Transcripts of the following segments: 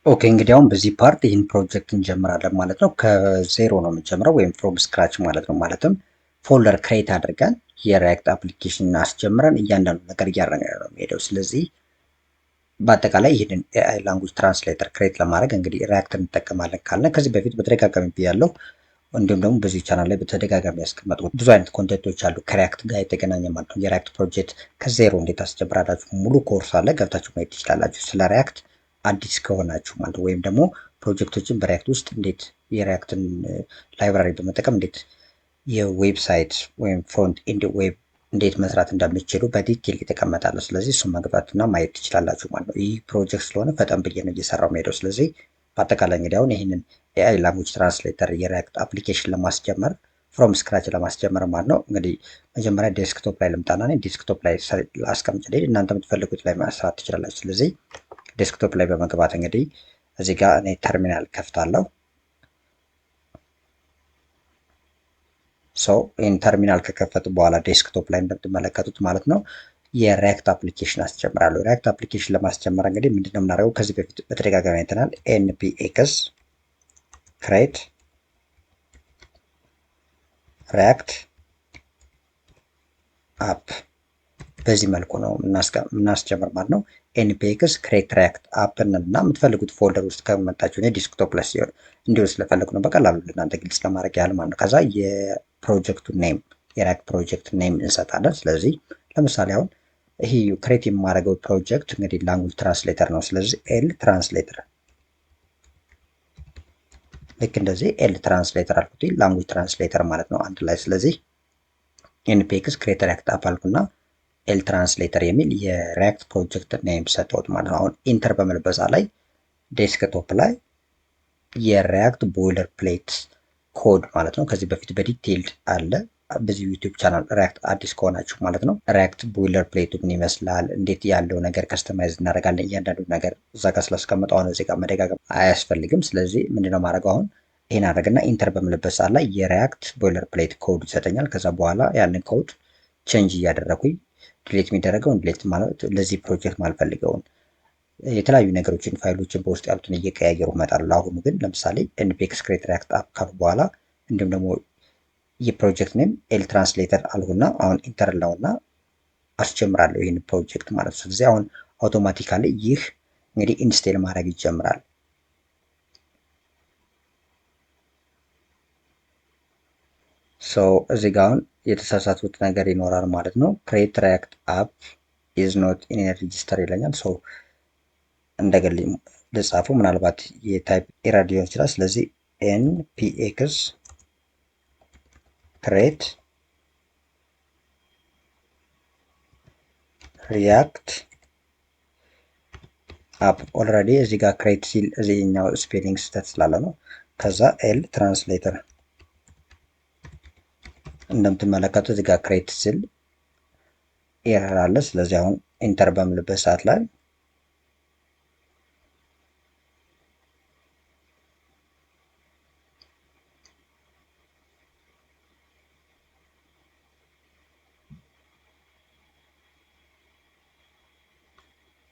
ኦኬ እንግዲህ አሁን በዚህ ፓርት ይህን ፕሮጀክት እንጀምራለን ማለት ነው። ከዜሮ ነው የምንጀምረው ወይም ፍሮም ስክራች ማለት ነው። ማለትም ፎልደር ክሬት አድርገን የሪያክት አፕሊኬሽን አስጀምረን እያንዳንዱ ነገር እያደረግን ነው የሚሄደው። ስለዚህ በአጠቃላይ ይህንን ኤአይ ላንጉጅ ትራንስሌተር ክሬት ለማድረግ እንግዲህ ሪያክት እንጠቀማለን ካልን ከዚህ በፊት በተደጋጋሚ ብያለሁ። እንዲሁም ደግሞ በዚህ ቻናል ላይ በተደጋጋሚ ያስቀመጡ ብዙ አይነት ኮንቴንቶች አሉ ከሪያክት ጋር የተገናኘ ማለት ነው። የሪያክት ፕሮጀክት ከዜሮ እንዴት አስጀምራላችሁ ሙሉ ኮርስ አለ፣ ገብታችሁ ማየት ትችላላችሁ። ስለ ሪያክት አዲስ ከሆናችሁ ማለት ነው። ወይም ደግሞ ፕሮጀክቶችን በሪያክት ውስጥ እንዴት የሪያክትን ላይብራሪ በመጠቀም እንዴት የዌብሳይት ወይም ፍሮንት ኤንድ ዌብ እንዴት መስራት እንደምትችሉ በዲቴል የተቀመጣለ። ስለዚህ እሱን መግባትና ማየት ትችላላችሁ ማለት ነው። ይህ ፕሮጀክት ስለሆነ ፈጠን ብዬ ነው እየሰራው ሄደው። ስለዚህ በአጠቃላይ እንግዲህ አሁን ይህንን ኤአይ ላንጉጅ ትራንስሌተር የሪያክት አፕሊኬሽን ለማስጀመር ፍሮም ስክራች ለማስጀመር ማለት ነው። እንግዲህ መጀመሪያ ዴስክቶፕ ላይ ልምጣና ዴስክቶፕ ላይ አስቀምጭ እናንተ የምትፈልጉት ላይ መስራት ትችላላችሁ። ስለዚህ ዴስክቶፕ ላይ በመግባት እንግዲህ እዚህ ጋር እኔ ተርሚናል ከፍታለሁ። ሰው ይህን ተርሚናል ከከፈቱ በኋላ ዴስክቶፕ ላይ እንደምትመለከቱት ማለት ነው የሪያክት አፕሊኬሽን አስጀምራለሁ። ሪያክት አፕሊኬሽን ለማስጀመር እንግዲህ ምንድነው የምናደርገው? ከዚህ በፊት በተደጋጋሚ አይተናል። ኤንፒኤክስ ክሬት ሪያክት አፕ በዚህ መልኩ ነው የምናስጀምር ማለት ነው። ኤንፒኤክስ ክሬት ሪያክት አፕ እና የምትፈልጉት ፎልደር ውስጥ ከመጣችሁ እኔ ዲስክቶፕ ላይ ሲሆን እንዲሁ ስለፈለጉ ነው በቀላሉ ለእናንተ ግልጽ ለማድረግ ያህል ማለት ነው። ከዛ የፕሮጀክቱ ኔም የሪያክት ፕሮጀክት ኔም እንሰጣለን። ስለዚህ ለምሳሌ አሁን ይሄ ክሬት የማደርገው ፕሮጀክት እንግዲህ ላንጉጅ ትራንስሌተር ነው። ስለዚህ ኤል ትራንስሌተር ልክ እንደዚህ ኤል ትራንስሌተር አልኩት፣ ላንጉጅ ትራንስሌተር ማለት ነው አንድ ላይ። ስለዚህ ኤንፒኤክስ ክሬት ሪያክት አፕ አልኩና ኤል ትራንስሌተር የሚል የሪያክት ፕሮጀክት ኔም ሰጠሁት ማለት ነው። አሁን ኢንተር በመልበሳ ላይ ዴስክቶፕ ላይ የሪያክት ቦይለር ፕሌት ኮድ ማለት ነው ከዚህ በፊት በዲቴይልድ አለ በዚህ ዩቲዩብ ቻናል ሪያክት አዲስ ከሆናችሁ ማለት ነው። ሪያክት ቦይለር ፕሌቱ ምን ይመስላል፣ እንዴት ያለው ነገር ከስተማይዝ እናደርጋለን፣ እያንዳንዱ ነገር እዛ ጋር ስላስቀምጠው አሁን እዚህ ጋር መደጋገም አያስፈልግም። ስለዚህ ምንድነው ማድረገው አሁን ይህን አድርግና ኢንተር በምልበት ሰዓት ላይ የሪያክት ቦይለር ፕሌት ኮድ ይሰጠኛል። ከዛ በኋላ ያንን ኮድ ቼንጅ እያደረኩኝ ዲሌት የሚደረገውን ዲሌት ማለት ለዚህ ፕሮጀክት ማልፈልገውን የተለያዩ ነገሮችን ፋይሎችን በውስጥ ያሉትን እየቀያየሩ እመጣለሁ። ለአሁኑ ግን ለምሳሌ ኤንፒኤክስ ክሬት ሪያክት አፕ ካልኩ በኋላ እንዲሁም ደግሞ የፕሮጀክት ኔም ኤል ትራንስሌተር አልሁና አሁን ኢንተር ላውና አስጀምራለሁ ይህን ፕሮጀክት ማለት ነው። ስለዚህ አሁን አውቶማቲካሊ ይህ እንግዲህ ኢንስቴል ማድረግ ይጀምራል። እዚህ ጋር አሁን የተሳሳቱት ነገር ይኖራል ማለት ነው። ክሬት ሪያክት አፕ ኢዝ ኖት ኢን ሬጂስተር ይለኛል። እንደገል ልጻፉ ምናልባት የታይፕ ኤረር ሊሆን ይችላል። ስለዚህ ኤንፒኤክስ ክሬት ሪያክት አፕ ኦልሬዲ እዚህ ጋር ክሬት ሲል እዚህኛው ስፔሊንግ ስህተት ስላለ ነው። ከዛ ኤል ትራንስሌተር እንደምትመለከቱ እዚህ ጋር ክሬት ሲል ኤረር አለ። ስለዚህ አሁን ኢንተር በምልበት ሰዓት ላይ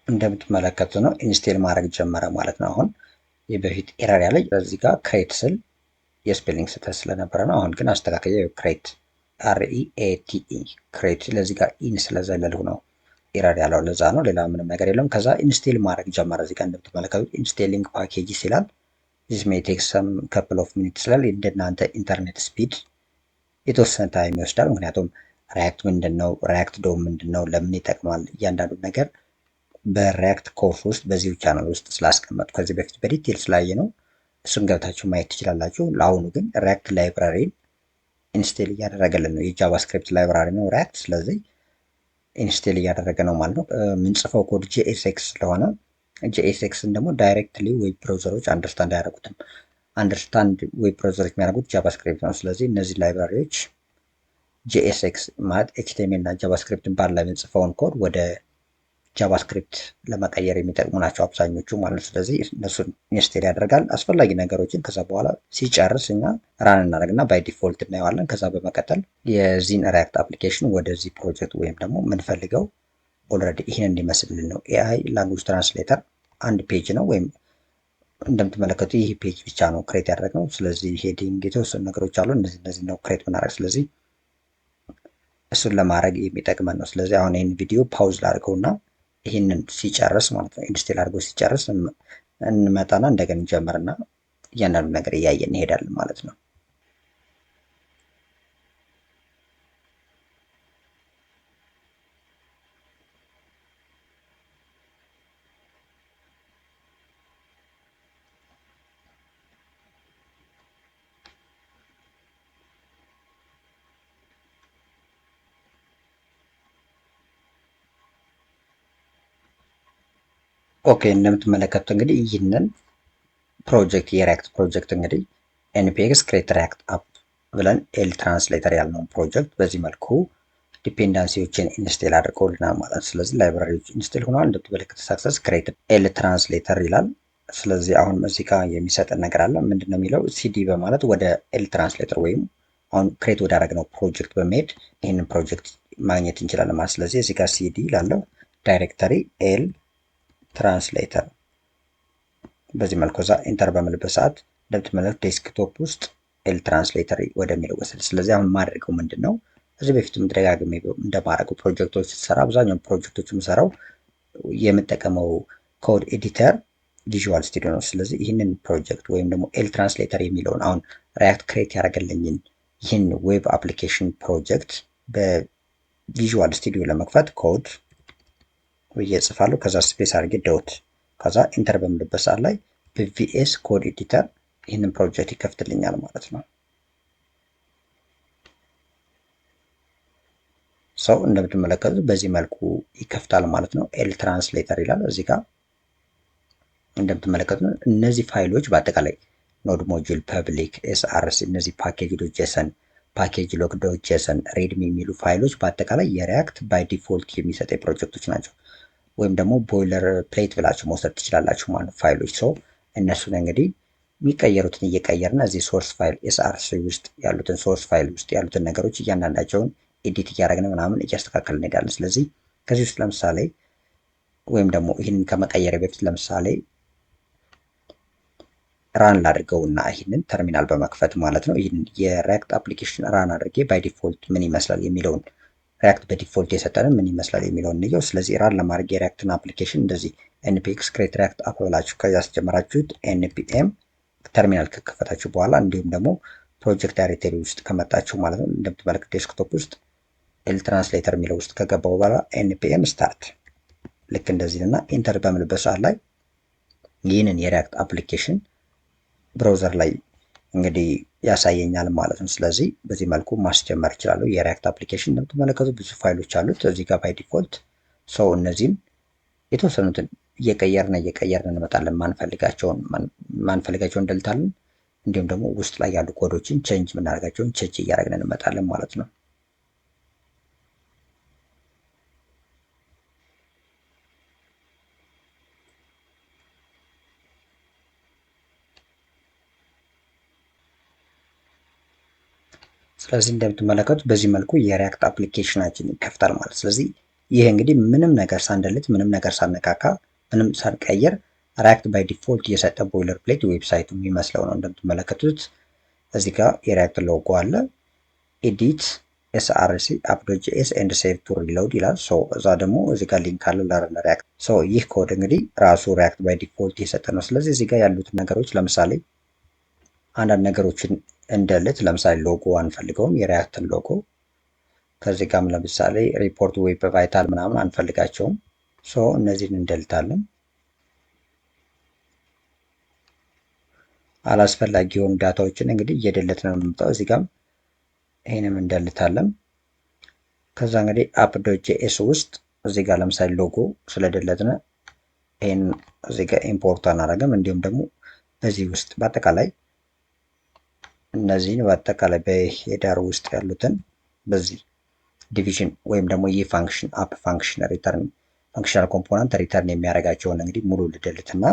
እንደምትመለከቱ ነው ኢንስቴል ማድረግ ጀመረ ማለት ነው። አሁን የበፊት ኤረር ያለ በዚህ ጋር ክሬት ስል የስፔሊንግ ስህተት ስለነበረ ነው። አሁን ግን አስተካከየ ክሬት አርኢኤቲኢ ክሬት ለዚህ ጋር ኢን ስለዘለልሁ ነው ኤረር ያለው ለዛ ነው። ሌላ ምንም ነገር የለም። ከዛ ኢንስቴል ማድረግ ጀመረ። እዚህ ጋር እንደምትመለከቱት ኢንስቴሊንግ ፓኬጅ ይላል። ዚስ ሜይ ቴክ ሰም ካፕል ኦፍ ሚኒትስ ይላል። እንደናንተ ኢንተርኔት ስፒድ የተወሰነ ታይም ይወስዳል። ምክንያቱም ሪያክት ምንድነው፣ ሪያክት ዶም ምንድነው፣ ለምን ይጠቅማል፣ እያንዳንዱ ነገር በሪያክት ኮርስ ውስጥ በዚሁ ቻናል ውስጥ ስላስቀመጡ ከዚህ በፊት በዲቴል ስላየ ነው። እሱን ገብታችሁ ማየት ትችላላችሁ። ለአሁኑ ግን ሪያክት ላይብራሪን ኢንስቴል እያደረገልን ነው። የጃቫስክሪፕት ላይብራሪ ነው ሪያክት። ስለዚህ ኢንስቴል እያደረገ ነው ማለት ነው። የምንጽፈው ኮድ ጂኤስኤክስ ስለሆነ ጂኤስኤክስን ደግሞ ዳይሬክትሊ ዌብ ብራውዘሮች አንደርስታንድ አያደርጉትም። አንደርስታንድ ዌብ ብራውዘሮች የሚያደርጉት ጃቫስክሪፕት ነው። ስለዚህ እነዚህ ላይብራሪዎች ጂኤስኤክስ ማለት ኤችቲኤምኤል እና ጃቫስክሪፕትን ባል ላይ የምንጽፈውን ኮድ ወደ ጃቫስክሪፕት ለመቀየር የሚጠቅሙ ናቸው አብዛኞቹ ማለት ነው። ስለዚህ እነሱን ኢንስቴል ያደርጋል አስፈላጊ ነገሮችን። ከዛ በኋላ ሲጨርስ እኛ ራን እናደርግና ባይ ዲፎልት እናየዋለን። ከዛ በመቀጠል የዚህን ሪያክት አፕሊኬሽን ወደዚህ ፕሮጀክት ወይም ደግሞ የምንፈልገው ኦልሬዲ ይህን እንዲመስልልን ነው። ኤአይ ላንጉጅ ትራንስሌተር አንድ ፔጅ ነው ወይም እንደምትመለከቱ ይህ ፔጅ ብቻ ነው ክሬት ያደረግነው። ስለዚህ ሄዲንግ የተወሰኑ ነገሮች አሉ። እነዚህ ነው ክሬት ብናደርግ፣ ስለዚህ እሱን ለማድረግ የሚጠቅመን ነው። ስለዚህ አሁን ይህን ቪዲዮ ፓውዝ ላድርገውና ይህንን ሲጨርስ ማለት ነው ኢንስቴል አድርጎ ሲጨርስ እንመጣና እንደገና እንጀምርና እያንዳንዱ ነገር እያየን እንሄዳለን ማለት ነው። ኦኬ እንደምትመለከቱት እንግዲህ ይህንን ፕሮጀክት የሪያክት ፕሮጀክት እንግዲህ ኤንፒኤክስ ክሬት ሪያክት አፕ ብለን ኤል ትራንስሌተር ያልነውን ፕሮጀክት በዚህ መልኩ ዲፔንዳንሲዎችን ኢንስቴል አድርገውልናል ማለት ነው። ስለዚህ ላይብራሪዎች ኢንስቴል ሆኗል። እንደምትመለከቱት ሰክሰስ ክሬት ኤል ትራንስሌተር ይላል። ስለዚህ አሁን እዚህ ጋር የሚሰጠን ነገር አለ። ምንድን ነው የሚለው ሲዲ በማለት ወደ ኤል ትራንስሌተር ወይም አሁን ክሬት ወዳደረግነው ፕሮጀክት በመሄድ ይህንን ፕሮጀክት ማግኘት እንችላለን ማለት። ስለዚህ እዚህ ጋር ሲዲ ላለው ዳይሬክተሪ ኤል ትራንስሌተር በዚህ መልኩ እዛ ኢንተር በምልበት ሰዓት እንደምትመለከቱት ዴስክቶፕ ውስጥ ኤል ትራንስሌተር ወደሚለው ወሰድ። ስለዚህ አሁን የማደርገው ምንድን ነው እዚህ በፊትም ደጋግሜ እንደማደርገው ፕሮጀክቶች ስሰራ አብዛኛውን ፕሮጀክቶች የምሰራው የምጠቀመው ኮድ ኤዲተር ቪዥዋል ስቱዲዮ ነው። ስለዚህ ይህንን ፕሮጀክት ወይም ደግሞ ኤል ትራንስሌተር የሚለውን አሁን ሪያክት ክሬት ያደረገልኝን ይህን ዌብ አፕሊኬሽን ፕሮጀክት በቪዥዋል ስቱዲዮ ለመክፈት ኮድ ብዬ እጽፋለሁ። ከዛ ስፔስ አድርጌ ዶት ከዛ ኢንተር በምልበት ሰዓት ላይ በቪኤስ ኮድ ኤዲተር ይህንን ፕሮጀክት ይከፍትልኛል ማለት ነው። ሰው እንደምትመለከቱት በዚህ መልኩ ይከፍታል ማለት ነው። ኤል ትራንስሌተር ይላል እዚህ ጋር እንደምትመለከቱት እነዚህ ፋይሎች በአጠቃላይ ኖድ ሞጁል ፐብሊክ ኤስአርሲ እነዚህ ፓኬጅ ዶት ጄሰን ፓኬጅ ሎግ ዶት ጄሰን ሬድሚ የሚሉ ፋይሎች በአጠቃላይ የሪያክት ባይ ዲፎልት የሚሰጠ ፕሮጀክቶች ናቸው። ወይም ደግሞ ቦይለር ፕሌት ብላችሁ መውሰድ ትችላላችሁ ማለት ፋይሎች ሰው እነሱን እንግዲህ የሚቀየሩትን እየቀየርና እዚህ ሶርስ ፋይል ኤስአርሲ ውስጥ ያሉትን ሶርስ ፋይል ውስጥ ያሉትን ነገሮች እያንዳንዳቸውን ኤዲት እያደረግን ምናምን እያስተካከልን እንሄዳለን። ስለዚህ ከዚህ ውስጥ ለምሳሌ ወይም ደግሞ ይህንን ከመቀየር በፊት ለምሳሌ ራን ላድርገው እና ይህንን ተርሚናል በመክፈት ማለት ነው ይህን የሪያክት አፕሊኬሽን ራን አድርጌ ባይ ዲፎልት ምን ይመስላል የሚለውን ሪያክት በዲፎልት የሰጠንን ምን ይመስላል የሚለውን እንየው። ስለዚህ ራን ለማድረግ የሪያክትን አፕሊኬሽን እንደዚህ ኤንፒኤክስ ክሬት ሪያክት አፕ ብላችሁ ከዚያ ያስጀመራችሁት ኤንፒኤም ተርሚናል ከከፈታችሁ በኋላ እንዲሁም ደግሞ ፕሮጀክት ዳይሬክተሪ ውስጥ ከመጣችሁ ማለት ነው እንደምትመለከቱ ዴስክቶፕ ውስጥ ኤል ትራንስሌተር የሚለው ውስጥ ከገባው በኋላ ኤንፒኤም ስታርት ልክ እንደዚህ እና ኢንተር በምልበት ሰዓት ላይ ይህንን የሪያክት አፕሊኬሽን ብራውዘር ላይ እንግዲህ ያሳየኛል ማለት ነው። ስለዚህ በዚህ መልኩ ማስጀመር ይችላለሁ። የሪያክት አፕሊኬሽን እንደምትመለከቱ ብዙ ፋይሎች አሉት እዚህ ጋር ባይ ዲፎልት ሰው እነዚህም የተወሰኑትን እየቀየርን እንመጣለን። ማንፈልጋቸውን እንደልታለን። እንዲሁም ደግሞ ውስጥ ላይ ያሉ ኮዶችን ቼንጅ የምናደርጋቸውን ቼንጅ እያደረግን እንመጣለን ማለት ነው። ስለዚህ እንደምትመለከቱት በዚህ መልኩ የሪያክት አፕሊኬሽናችን ይከፍታል ማለት። ስለዚህ ይሄ እንግዲህ ምንም ነገር ሳንደልት ምንም ነገር ሳነካካ ምንም ሳንቀይር ሪያክት ባይ ዲፎልት የሰጠ ቦይለር ፕሌት ዌብሳይቱ የሚመስለው ነው። እንደምትመለከቱት እዚህ ጋር የሪያክት ሎጎ አለ። ኤዲት ኤስአርሲ አፕ.ጄኤስ ኤንድ ሴቭ ቱ ሪሎድ ይላል። እዛ ደግሞ እዚህ ጋር ሊንክ አለ ለረን ሪያክት። ይህ ኮድ እንግዲህ ራሱ ሪያክት ባይ ዲፎልት የሰጠ ነው። ስለዚህ እዚህ ጋር ያሉት ነገሮች ለምሳሌ አንዳንድ ነገሮችን እንደልት ለምሳሌ ሎጎ አንፈልገውም፣ የሪያክትን ሎጎ ከዚህ ጋርም ለምሳሌ ሪፖርት ዌብ ቫይታል ምናምን አንፈልጋቸውም። እነዚህን እንደልታለን። አላስፈላጊ የሆኑ ዳታዎችን እንግዲህ እየደለት ነው የምንመጣው። እዚህ ጋርም ይሄንም እንደልታለን። ከዛ እንግዲህ አፕ.ጄኤስ ውስጥ እዚህ ጋር ለምሳሌ ሎጎ ስለደለትነ ይሄን እዚህ ጋር ኢምፖርት አናደርግም። እንዲሁም ደግሞ በዚህ ውስጥ በአጠቃላይ እነዚህን በአጠቃላይ በሄደር ውስጥ ያሉትን በዚህ ዲቪዥን ወይም ደግሞ ይህ ፋንክሽን አፕ ፋንክሽን ሪተርን ፋንክሽናል ኮምፖነንት ሪተርን የሚያደርጋቸውን እንግዲህ ሙሉ ልደልትና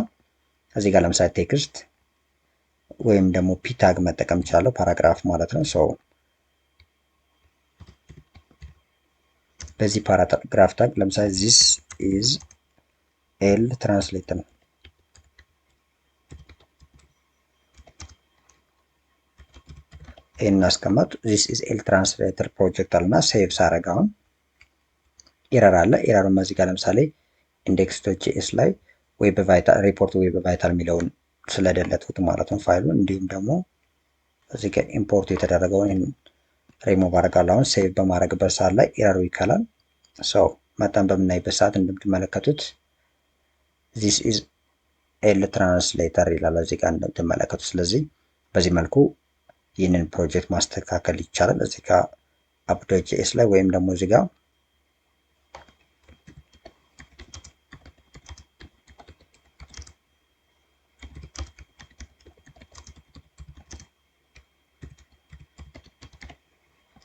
እዚህ ጋር ለምሳሌ ቴክስት ወይም ደግሞ ፒታግ መጠቀም ይችላለሁ፣ ፓራግራፍ ማለት ነው። በዚህ ፓራግራፍ ታግ ለምሳሌ ዚስ ኢዝ ኤል ትራንስሌተር ነው። ይህን እናስቀመጥ። ዚስ ኢዝ ኤል ትራንስሌተር ፕሮጀክት አለና ሴቭ ሳረግ አሁን ኤረር አለ። ኤረሩን እዚህ ጋር ለምሳሌ index.js ላይ ዌብ ቫይታል ሪፖርት ዌብ ቫይታል የሚለውን ስለደለትኩት ማለት ነው ፋይሉን። እንዲሁም ደግሞ እዚህ ጋር ኢምፖርት የተደረገውን ሪሙቭ አደርጋለሁ። አሁን ሴቭ በማድረግበት ሰዓት ላይ ኤረሩ ይከላል። ሰው መጠን በምናይበት ሰዓት እንደምትመለከቱት ዚስ ኢዝ ኤል ትራንስሌተር ይላል እዚህ ጋር እንደምትመለከቱት። ስለዚህ በዚህ መልኩ ይህንን ፕሮጀክት ማስተካከል ይቻላል። እዚህ ጋር app.js ላይ ወይም ደግሞ እዚህ ጋር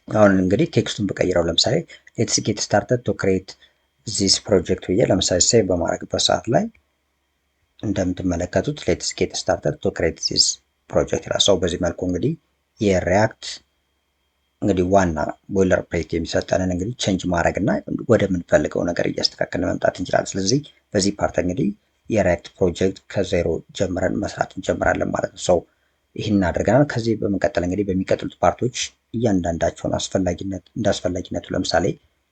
አሁን እንግዲህ ቴክስቱን በቀይረው ለምሳሌ ሌትስ ጌት ስታርተድ ቱ ክሬት ዚስ ፕሮጀክት ብዬ ለምሳሌ ሴቭ በማድረግበት ሰዓት ላይ እንደምትመለከቱት ሌትስ ጌት ስታርተድ ቱ ክሬት ዚስ ፕሮጀክት ይላል። ሰው በዚህ መልኩ እንግዲህ የሪያክት እንግዲህ ዋና ቦይለር ፕሌት የሚሰጠንን እንግዲህ ቼንጅ ማድረግ እና ወደምንፈልገው ነገር እያስተካከልን መምጣት እንችላለን። ስለዚህ በዚህ ፓርት እንግዲህ የሪያክት ፕሮጀክት ከዜሮ ጀምረን መስራት እንጀምራለን ማለት ነው። ሰው ይህን አድርገናል። ከዚህ በመቀጠል እንግዲህ በሚቀጥሉት ፓርቶች እያንዳንዳቸውን እንዳስፈላጊነቱ ለምሳሌ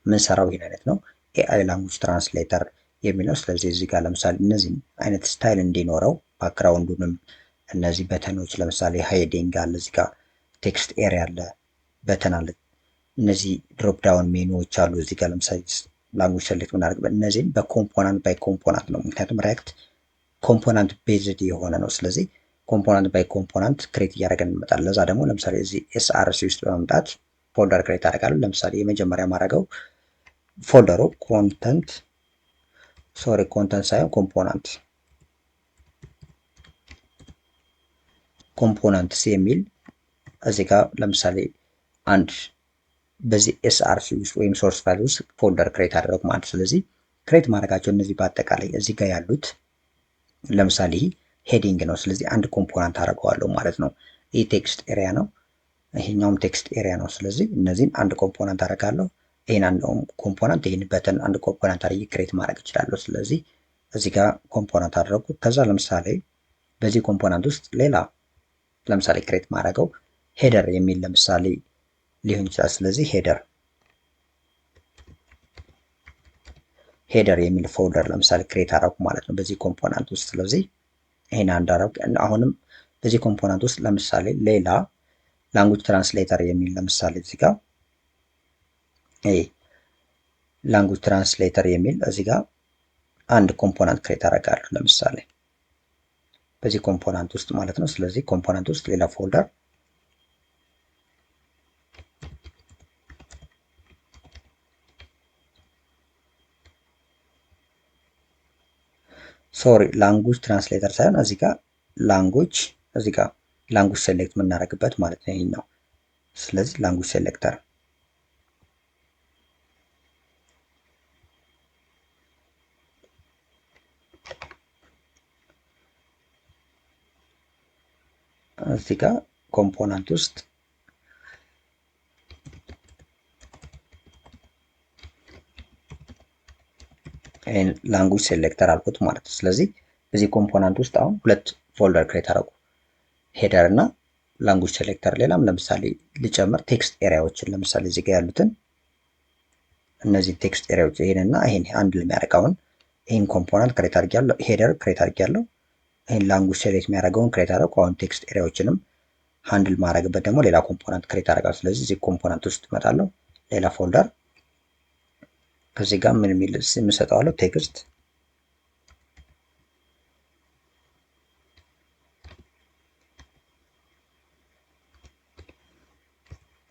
ምንሰራው ይህን አይነት ነው ኤአይ ላንጉጅ ትራንስሌተር የሚለው። ስለዚህ እዚህ ጋር ለምሳሌ እነዚህም አይነት ስታይል እንዲኖረው ባክግራውንዱንም እነዚህ በተኖች ለምሳሌ ሃይዲንግ አለ፣ እዚህ ጋር ቴክስት ኤሪያ አለ፣ በተን አለ፣ እነዚህ ድሮፕ ዳውን ሜኑዎች አሉ። እዚህ ጋር ለምሳሌ ላንጉጅ ሰሌክት ምናደርግበት እነዚህን በኮምፖናንት ባይ ኮምፖናንት ነው። ምክንያቱም ሪያክት ኮምፖናንት ቤዝድ የሆነ ነው። ስለዚህ ኮምፖናንት ባይ ኮምፖናንት ክሬት እያደረገን እንመጣለን። ለዛ ደግሞ ለምሳሌ እዚህ ኤስአርሲ ውስጥ በመምጣት ፎልደር ክሬት አደርጋለሁ። ለምሳሌ የመጀመሪያ ማድረገው ፎልደሩ ኮንተንት ሳይሆን ኮምፖናንትስ የሚል እዚህ ጋር ለምሳሌ አንድ በዚህ ኤስአርሲ ውስጥ ወይም ሶርስ ፋይል ውስጥ ፎልደር ክሬት አደረጉ ማለት። ስለዚህ ክሬት ማድረጋቸው እነዚህ በአጠቃላይ እዚህ ጋር ያሉት ለምሳሌ ሄዲንግ ነው። ስለዚህ አንድ ኮምፖናንት አደርገዋለሁ ማለት ነው። ይህ ቴክስት ኤሪያ ነው፣ ይሄኛውም ቴክስት ኤሪያ ነው። ስለዚህ እነዚህን አንድ ኮምፖናንት አደርጋለሁ። ይህን አንዱም ኮምፖናንት ይህን በተን አንድ ኮምፖናንት አድርጌ ክሬት ማድረግ እችላለሁ። ስለዚህ እዚህ ጋር ኮምፖናንት አደረጉ። ከዛ ለምሳሌ በዚህ ኮምፖናንት ውስጥ ሌላ ለምሳሌ ክሬት ማድረገው ሄደር የሚል ለምሳሌ ሊሆን ይችላል። ስለዚህ ሄደር የሚል ፎልደር ለምሳሌ ክሬት አደረጉ ማለት ነው በዚህ ኮምፖናንት ውስጥ። ስለዚህ ይሄን አንድ አደረጉ። አሁንም በዚህ ኮምፖናንት ውስጥ ለምሳሌ ሌላ ላንጉጅ ትራንስሌተር የሚል ለምሳሌ እዚህ ጋር ላንጉጅ ትራንስሌተር የሚል እዚህ ጋር አንድ ኮምፖናንት ክሬት አደርጋለሁ ለምሳሌ በዚህ ኮምፖናንት ውስጥ ማለት ነው። ስለዚህ ኮምፖናንት ውስጥ ሌላ ፎልደር ላንጉጅ ትራንስሌተር ሳይሆን እዚህ ጋር ላንጉጅ ሴሌክት የምናደርግበት ማለት ነው ይሄኛው። ስለዚህ ላንጉጅ ሴሌክተር እዚህ ጋር ኮምፖናንት ውስጥ ይሄን ላንጉጅ ሴሌክተር አልኩት ማለት ነው። ስለዚህ በዚህ ኮምፖናንት ውስጥ አሁን ሁለት ፎልደር ክሬት አደረጉ፣ ሄደር እና ላንጉጅ ሴሌክተር። ሌላም ለምሳሌ ልጨምር ቴክስት ኤሪያዎችን ለምሳሌ እዚህ ጋር ያሉትን እነዚህ ቴክስት ኤሪያዎች ይሄንና ይሄን አንድ ለሚያደርገውን ይሄን ኮምፖናንት ክሬት አድርጌያለሁ፣ ሄደር ክሬት አድርጌያለሁ። ይሄን ላንጉጅ ሴሌክት የሚያደርገውን ክሬት አደረኩ። አሁን ቴክስት ኤሪያዎችንም ሃንድል ማድረግበት ደግሞ ሌላ ኮምፖናንት ክሬት አደርጋለሁ። ስለዚህ እዚህ ኮምፖናንት ውስጥ እመጣለሁ፣ ሌላ ፎልደር ከዚህ ጋር ምን የሚል ስም እሰጠዋለሁ፣ ቴክስት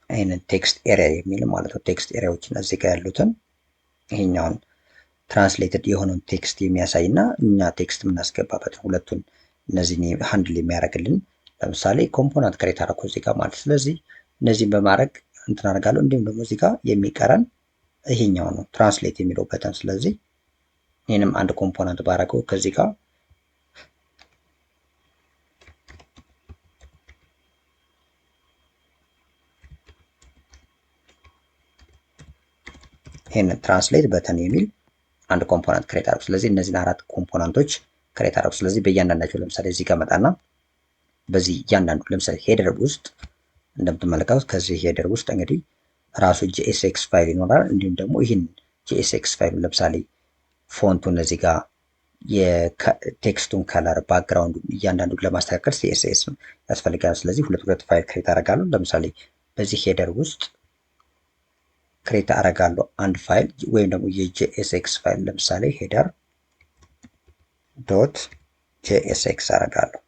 ይሄንን ቴክስት ኤሪያ የሚል ማለት ነው። ቴክስት ኤሪያዎችን እዚህ ጋር ያሉትን ይሄኛውን ትራንስሌትድ የሆነውን ቴክስት የሚያሳይ እና እኛ ቴክስት የምናስገባበት ሁለቱን እነዚህን ሃንድል የሚያደርግልን ለምሳሌ ኮምፖናንት ክሬት አደረኩ እዚህ ጋር ማለት። ስለዚህ እነዚህን በማድረግ እንትን አደርጋለሁ። እንዲሁም ደግሞ እዚህ ጋር የሚቀረን ይሄኛው ነው ትራንስሌት የሚለው በተን። ስለዚህ ይህንም አንድ ኮምፖናንት ባደረገው ከዚህ ጋር ይሄንን ትራንስሌት በተን የሚል አንድ ኮምፖናንት ክሬት አደረኩ። ስለዚህ እነዚህን አራት ኮምፖናንቶች ክሬት አደረኩ። ስለዚህ በእያንዳንዳቸው ለምሳሌ እዚህ ጋር መጣና በዚህ እያንዳንዱ ለምሳሌ ሄደር ውስጥ እንደምትመለከቱት ከዚህ ሄደር ውስጥ እንግዲህ ራሱ ጂኤስኤክስ ፋይል ይኖራል። እንዲሁም ደግሞ ይህን ጂኤስኤክስ ፋይሉ ለምሳሌ ፎንቱን እዚህ ጋር የቴክስቱን ከለር ባክግራውንዱ እያንዳንዱን ለማስተካከል ሲኤስኤስ ያስፈልጋል። ስለዚህ ሁለት ፋይል ክሬት አደርጋለሁ። ለምሳሌ በዚህ ሄደር ውስጥ ክሬት አደርጋለሁ አንድ ፋይል ወይም ደግሞ የጂኤስኤክስ ፋይል ለምሳሌ ሄደር ዶት ጂኤስኤክስ አደርጋለሁ።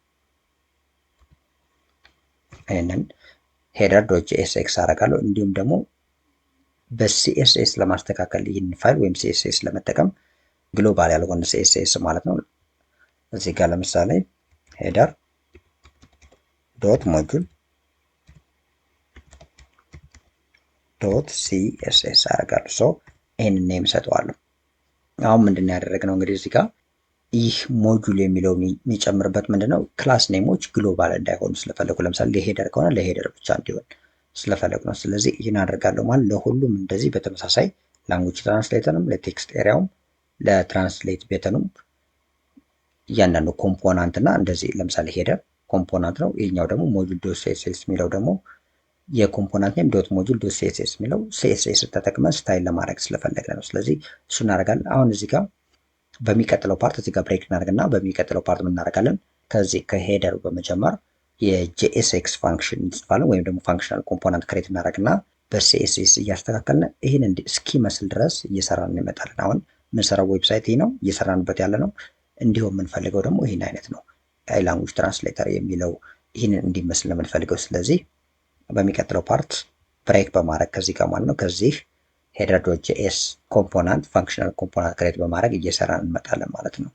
ይህንን ሄደር ዶት ጂኤስኤክስ አደርጋለሁ። እንዲሁም ደግሞ በሲኤስኤስ ለማስተካከል ይህን ፋይል ወይም ሲኤስኤስ ለመጠቀም ግሎባል ያልሆነ ሲኤስኤስ ማለት ነው። እዚህ ጋር ለምሳሌ ሄደር ዶት ሞጁል ዶት ሲኤስኤስ አደርጋለሁ። ሶ ይህንን ኔም ሰጠዋለሁ። አሁን ምንድን ያደረግነው እንግዲህ እዚህ ጋር ይህ ሞጁል የሚለው የሚጨምርበት ምንድነው ክላስ ኔሞች ግሎባል እንዳይሆኑ ስለፈለጉ፣ ለምሳሌ ለሄደር ከሆነ ለሄደር ብቻ እንዲሆን ስለፈለጉ ነው። ስለዚህ ይህን አደርጋለሁ ማለት ለሁሉም እንደዚህ በተመሳሳይ ላንጉጅ ትራንስሌተርም ለቴክስት ኤሪያውም ለትራንስሌት ቤተኑም እያንዳንዱ ኮምፖናንት እና እንደዚህ ለምሳሌ ሄደር ኮምፖናንት ነው። ይህኛው ደግሞ ሞጁል ዶት ሲኤስኤስ የሚለው ደግሞ የኮምፖናንት ኔም ዶት ሞጁል ዶት ሲኤስኤስ የሚለው ሲኤስኤስ ተጠቅመን ስታይል ለማድረግ ስለፈለግን ነው። ስለዚህ እሱ እናደርጋለን። አሁን እዚህ ጋር በሚቀጥለው ፓርት እዚህ ጋር ብሬክ እናደርግና በሚቀጥለው ፓርት ምን እናደርጋለን? ከዚህ ከሄደሩ በመጀመር የጂኤስኤክስ ፋንክሽን እንጽፋለን ወይም ደግሞ ፋንክሽናል ኮምፖናንት ክሬት እናደርግና በሲኤስኤስ እያስተካከልን ይህን እስኪመስል ድረስ እየሰራን እንመጣለን። አሁን የምንሰራው ዌብሳይት ይህ ነው እየሰራንበት ያለ ነው። እንዲሁም የምንፈልገው ደግሞ ይህን አይነት ነው፣ ላንጉጅ ትራንስሌተር የሚለው ይህንን እንዲመስል ነው የምንፈልገው። ስለዚህ በሚቀጥለው ፓርት ብሬክ በማድረግ ከዚህ ጋር ማለት ነው ከዚህ ሄደር ዶት ጂኤስ ኮምፖናንት ፋንክሽናል ኮምፖናንት ክሬት በማድረግ እየሰራን እንመጣለን ማለት ነው።